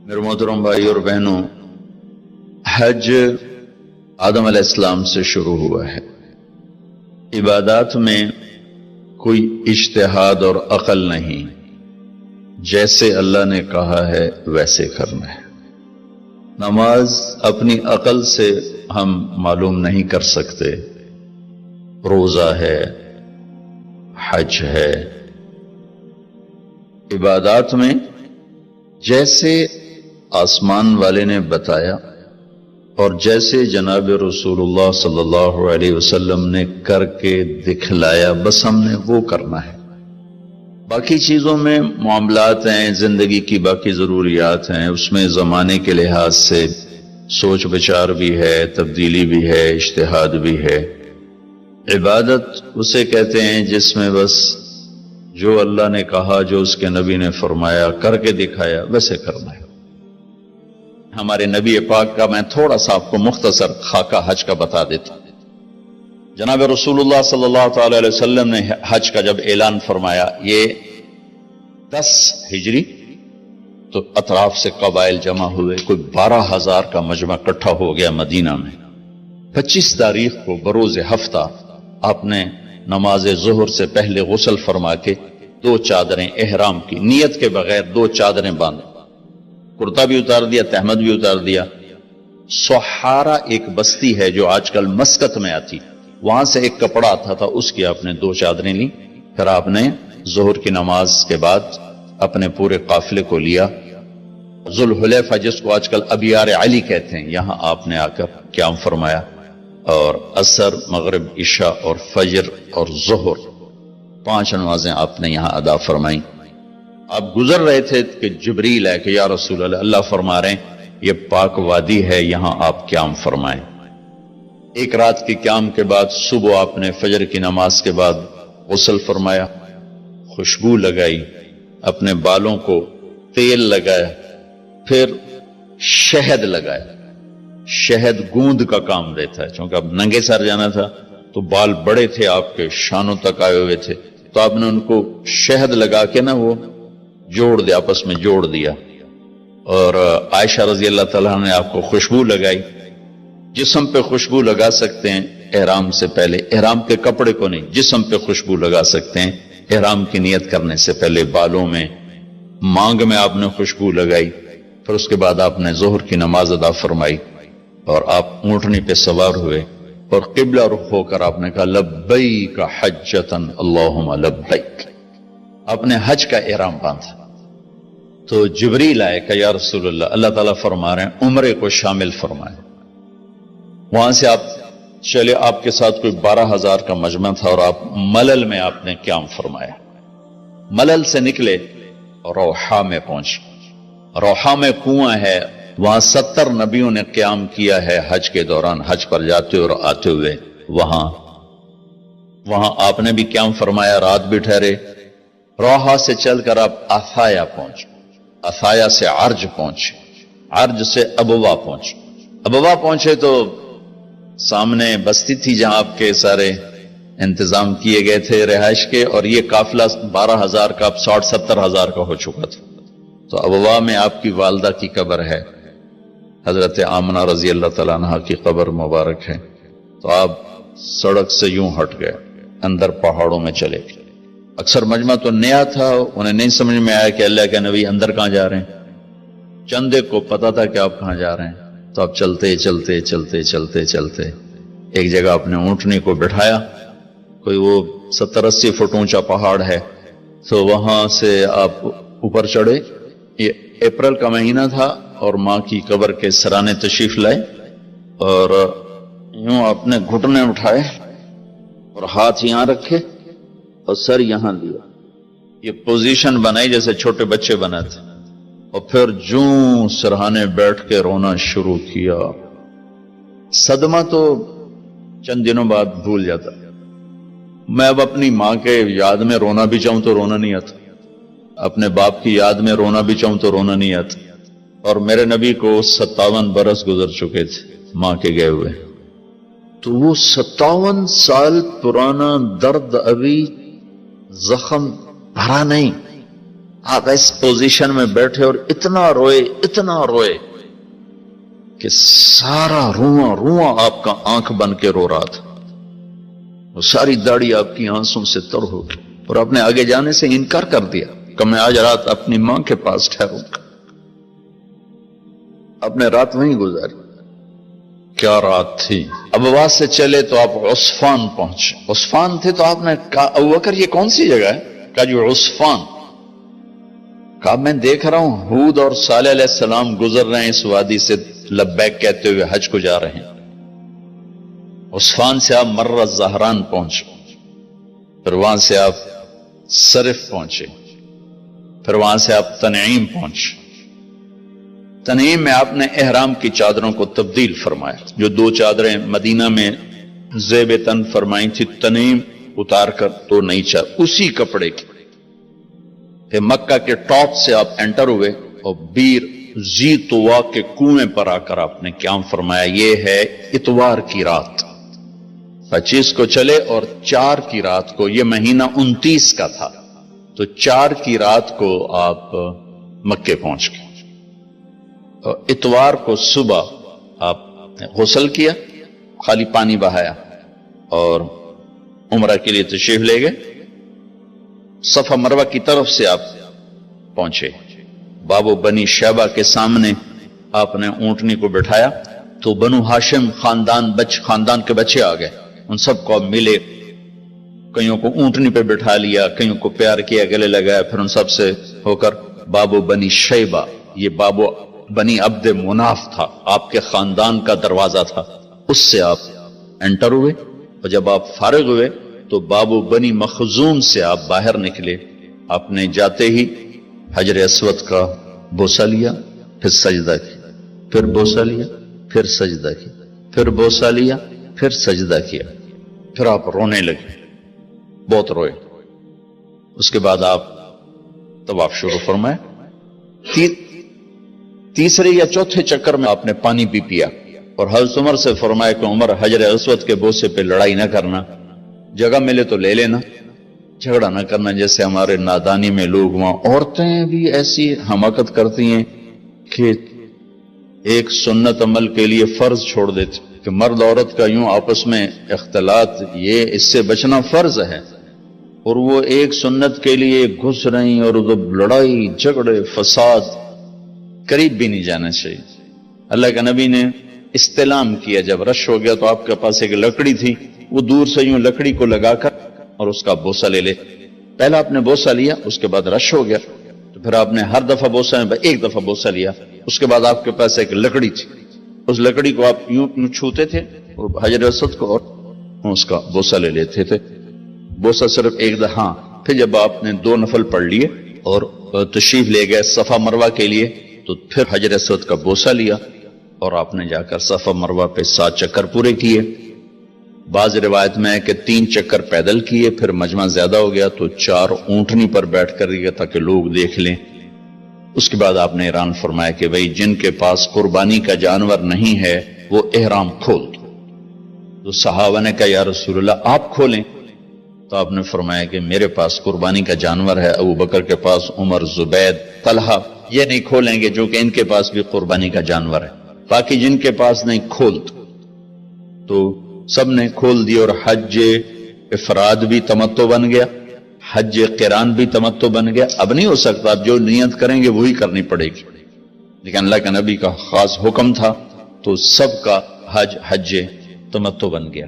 میرے محترم بھائی اور بہنوں، حج آدم علیہ السلام سے شروع ہوا ہے۔ عبادات میں کوئی اجتہاد اور عقل نہیں، جیسے اللہ نے کہا ہے ویسے کرنا ہے۔ نماز اپنی عقل سے ہم معلوم نہیں کر سکتے، روزہ ہے، حج ہے۔ عبادات میں جیسے آسمان والے نے بتایا اور جیسے جناب رسول اللہ صلی اللہ علیہ وسلم نے کر کے دکھلایا، بس ہم نے وہ کرنا ہے۔ باقی چیزوں میں معاملات ہیں، زندگی کی باقی ضروریات ہیں، اس میں زمانے کے لحاظ سے سوچ بچار بھی ہے، تبدیلی بھی ہے، اجتہاد بھی ہے۔ عبادت اسے کہتے ہیں جس میں بس جو اللہ نے کہا، جو اس کے نبی نے فرمایا، کر کے دکھایا، ویسے کرنا ہے۔ ہمارے نبی پاک کا میں تھوڑا سا آپ کو مختصر خاکہ حج کا بتا دیتا ہوں۔ جناب رسول اللہ صلی اللہ تعالی علیہ وسلم نے حج کا جب اعلان فرمایا، یہ 10 ہجری، تو اطراف سے قبائل جمع ہوئے، کوئی 12,000 کا مجمع اکٹھا ہو گیا مدینہ میں۔ 25 تاریخ کو بروز ہفتہ آپ نے نماز ظہر سے پہلے غسل فرما کے 2 چادریں احرام کی نیت کے بغیر 2 چادریں باندھ، کرتا بھی اتار دیا، تہمد بھی اتار دیا۔ سحارا ایک بستی ہے جو آج کل مسقط میں آتی، وہاں سے ایک کپڑا آتا تھا، اس کی آپ نے 2 چادریں لی۔ پھر آپ نے ظہر کی نماز کے بعد اپنے پورے قافلے کو لیا، ذوالحلیفہ جس کو آج کل ابیار علی کہتے ہیں، یہاں آپ نے آ کر قیام فرمایا، اور عصر، مغرب، عشاء اور فجر اور ظہر 5 نمازیں آپ نے یہاں ادا فرمائیں۔ آپ گزر رہے تھے کہ جبریل ہے کہ یا رسول اللہ، اللہ فرما رہے ہیں یہ پاک وادی ہے، یہاں آپ قیام فرمائیں۔ ایک رات کی قیام کے بعد صبح آپ نے فجر کی نماز کے بعد غسل فرمایا، خوشبو لگائی، اپنے بالوں کو تیل لگایا، پھر شہد لگایا۔ شہد گوند کا کام دیتا ہے، چونکہ اب ننگے سر جانا تھا تو بال بڑے تھے، آپ کے شانوں تک آئے ہوئے تھے، تو آپ نے ان کو شہد لگا کے نا وہ جوڑ دیا، آپس میں جوڑ دیا۔ اور عائشہ رضی اللہ تعالیٰ نے آپ کو خوشبو لگائی۔ جسم پہ خوشبو لگا سکتے ہیں احرام سے پہلے، احرام کے کپڑے کو نہیں، جسم پہ خوشبو لگا سکتے ہیں احرام کی نیت کرنے سے پہلے۔ بالوں میں، مانگ میں آپ نے خوشبو لگائی۔ پھر اس کے بعد آپ نے ظہر کی نماز ادا فرمائی اور آپ اونٹنی پہ سوار ہوئے اور قبلہ رخ ہو کر آپ نے کہا لبیک حجۃ اللہم لبیک۔ آپ نے حج کا احرام باندھا تو جبریل آئے کہ یا رسول اللہ، اللہ تعالیٰ فرما رہے ہیں عمرے کو شامل فرمائے۔ وہاں سے آپ چلے، آپ کے ساتھ کوئی 12,000 کا مجمع تھا، اور آپ ملل میں آپ نے قیام فرمایا۔ ملل سے نکلے اور روحا میں پہنچے۔ روحا میں کنواں ہے، وہاں 70 نبیوں نے قیام کیا ہے حج کے دوران، حج پر جاتے اور آتے ہوئے۔ وہاں آپ نے بھی قیام فرمایا، رات بھی ٹھہرے۔ روحا سے چل کر آپ افایا پہنچے، افایا سے عرج پہنچے، عرج سے ابوا پہنچے۔ ابوا پہنچے تو سامنے بستی تھی جہاں آپ کے سارے انتظام کیے گئے تھے رہائش کے، اور یہ قافلہ 12,000 کا اب 60-70,000 کا ہو چکا تھا۔ تو ابوا میں آپ کی والدہ کی قبر ہے، حضرت آمنہ رضی اللہ تعالیٰ عنہ کی قبر مبارک ہے۔ تو آپ سڑک سے یوں ہٹ گئے، اندر پہاڑوں میں چلے گئے۔ اکثر مجمع تو نیا تھا، انہیں نہیں سمجھ میں آیا کہ اللہ کے نبی اندر کہاں جا رہے ہیں۔ چندے کو پتا تھا کہ آپ کہاں جا رہے ہیں، تو آپ چلتے چلتے چلتے چلتے چلتے ایک جگہ اپنے اونٹنی کو بٹھایا، کوئی وہ 70-80 فٹ اونچا پہاڑ ہے، تو وہاں سے آپ اوپر چڑھے۔ یہ اپریل کا مہینہ تھا اور ماں کی قبر کے سرانے تشریف لائے، اور یوں اپنے گھٹنے اٹھائے اور ہاتھ یہاں رکھے اور سر یہاں لیا، یہ پوزیشن بنائی جیسے چھوٹے بچے بناتے، اور پھر جوں سرہانے بیٹھ کے رونا شروع کیا۔ صدمہ تو چند دنوں بعد بھول جاتا، میں اب اپنی ماں کے یاد میں رونا بھی چاہوں تو رونا نہیں آتا، اپنے باپ کی یاد میں رونا بھی چاہوں تو رونا نہیں آتا۔ اور میرے نبی کو 57 برس گزر چکے تھے ماں کے گئے ہوئے، تو وہ 57 سال پرانا درد ابھی زخم بھرا نہیں، آپ اس پوزیشن میں بیٹھے اور اتنا روئے کہ سارا رواں آپ کا آنکھ بن کے رو رہا تھا، وہ ساری داڑھی آپ کی آنسوں سے تر ہو گئی، اور آپ نے آگے جانے سے انکار کر دیا کہ میں آج رات اپنی ماں کے پاس ٹھہروں گا۔ آپ نے رات وہیں گزاری۔ کیا رات تھی! ابواس سے چلے تو آپ عصفان پہنچے، عصفان تھے تو آپ نے کہا ابوبکر یہ کون سی جگہ ہے؟ کہا جو عصفان۔ کہا میں دیکھ رہا ہوں ہود اور صالح علیہ السلام گزر رہے ہیں اس وادی سے، لبیک کہتے ہوئے حج کو جا رہے ہیں۔ عصفان سے آپ مرہ زہران پہنچے، پھر وہاں سے آپ صرف پہنچے، پھر وہاں سے آپ تنعیم پہنچے۔ تنعیم میں آپ نے احرام کی چادروں کو تبدیل فرمایا، جو 2 چادریں مدینہ میں زیب تن فرمائی تھی، تنعیم اتار کر 2 نئی چادر اسی کپڑے کی۔ پھر مکہ کے ٹاپ سے آپ انٹر ہوئے اور بیر زی طوا کے کنویں پر آ کر آپ نے قیام فرمایا۔ یہ ہے اتوار کی رات، 25 کو چلے اور 4 کی رات کو، یہ مہینہ 29 کا تھا، تو 4 کی رات کو آپ مکے پہنچ گئے۔ اتوار کو صبح آپ نے غسل کیا، خالی پانی بہایا اور عمرہ کے لیے تشریف لے گئے۔ صفا مروہ کی طرف سے آپ پہنچے، باب و بنی شیبہ کے سامنے آپ نے اونٹنی کو بٹھایا تو بنو ہاشم خاندان کے بچے آ گئے، ان سب کو ملے، کئیوں کو اونٹنی پہ بٹھا لیا، کئیوں کو پیار کیا، گلے لگایا، پھر ان سب سے ہو کر باب و بنی شیبہ، یہ باب و بنی عبد مناف تھا، آپ کے خاندان کا دروازہ تھا، اس سے آپ انٹر ہوئے، اور جب آپ فارغ ہوئے تو باب و بنی مخزوم سے آپ باہر نکلے۔ آپ نے جاتے ہی حجر اسود کا بوسہ لیا، پھر سجدہ کیا، پھر بوسہ لیا، پھر سجدہ کیا، پھر بوسہ لیا، پھر سجدہ کیا، پھر آپ رونے لگے، بہت روئے۔ اس کے بعد آپ طواف شروع فرمائے۔ تیسرے یا چوتھے چکر میں آپ نے پانی بھی پیا، اور حضرت عمر سے فرمایا کہ عمر حجر اسود کے بوسے پہ لڑائی نہ کرنا، جگہ ملے تو لے لینا، جھگڑا نہ کرنا، جیسے ہمارے نادانی میں لوگ وہاں عورتیں بھی ایسی حماقت کرتی ہیں کہ ایک سنت عمل کے لیے فرض چھوڑ دیتے کہ مرد عورت کا یوں آپس میں اختلاط، یہ اس سے بچنا فرض ہے، اور وہ ایک سنت کے لیے گھس رہی، اور لڑائی جھگڑے فساد، قریب بھی نہیں جانا چاہیے۔ اللہ کے نبی نے استلام کیا، جب رش ہو گیا تو آپ کے پاس ایک لکڑی تھی، وہ دور سے یوں لکڑی کو لگا کر اور اس کا بوسہ لے لے۔ پہلا آپ نے بوسہ لیا، اس کے بعد رش ہو گیا تو پھر آپ نے ہر دفعہ بوسہ میں ایک دفعہ بوسہ لیا، اس کے بعد آپ کے پاس ایک لکڑی تھی، اس لکڑی کو آپ یوں چھوتے تھے اور حجر اسود کو، اور اس کا بوسہ لے لیتے تھے۔ بوسہ صرف ایک دفعہ، پھر جب آپ نے 2 نفل پڑھ لیے اور تشریف لے گئے صفا مروہ کے لیے، تو پھر حجر اسود کا بوسہ لیا اور آپ نے جا کر صفا مروہ پہ 7 چکر پورے کیے۔ بعض روایت میں ہے کہ 3 چکر پیدل کیے، پھر مجمع زیادہ ہو گیا تو 4 اونٹنی پر بیٹھ کر گیا تاکہ لوگ دیکھ لیں۔ اس کے بعد آپ نے اعلان فرمایا کہ بھئی جن کے پاس قربانی کا جانور نہیں ہے وہ احرام کھول دو۔ تو صحابہ نے کہا یا رسول اللہ آپ کھولیں، تو آپ نے فرمایا کہ میرے پاس قربانی کا جانور ہے، ابو بکر کے پاس، عمر، زبید، طلحہ یہ نہیں کھولیں گے جو کہ ان کے پاس بھی قربانی کا جانور ہے، باقی جن کے پاس نہیں کھول دو۔ تو سب نے کھول دی، اور حج افراد بھی تمتع بن گیا، حج قران بھی تمتع بن گیا۔ اب نہیں ہو سکتا، اب جو نیت کریں گے وہی کرنی پڑے گی، لیکن اللہ کا نبی کا خاص حکم تھا تو سب کا حج تمتع بن گیا۔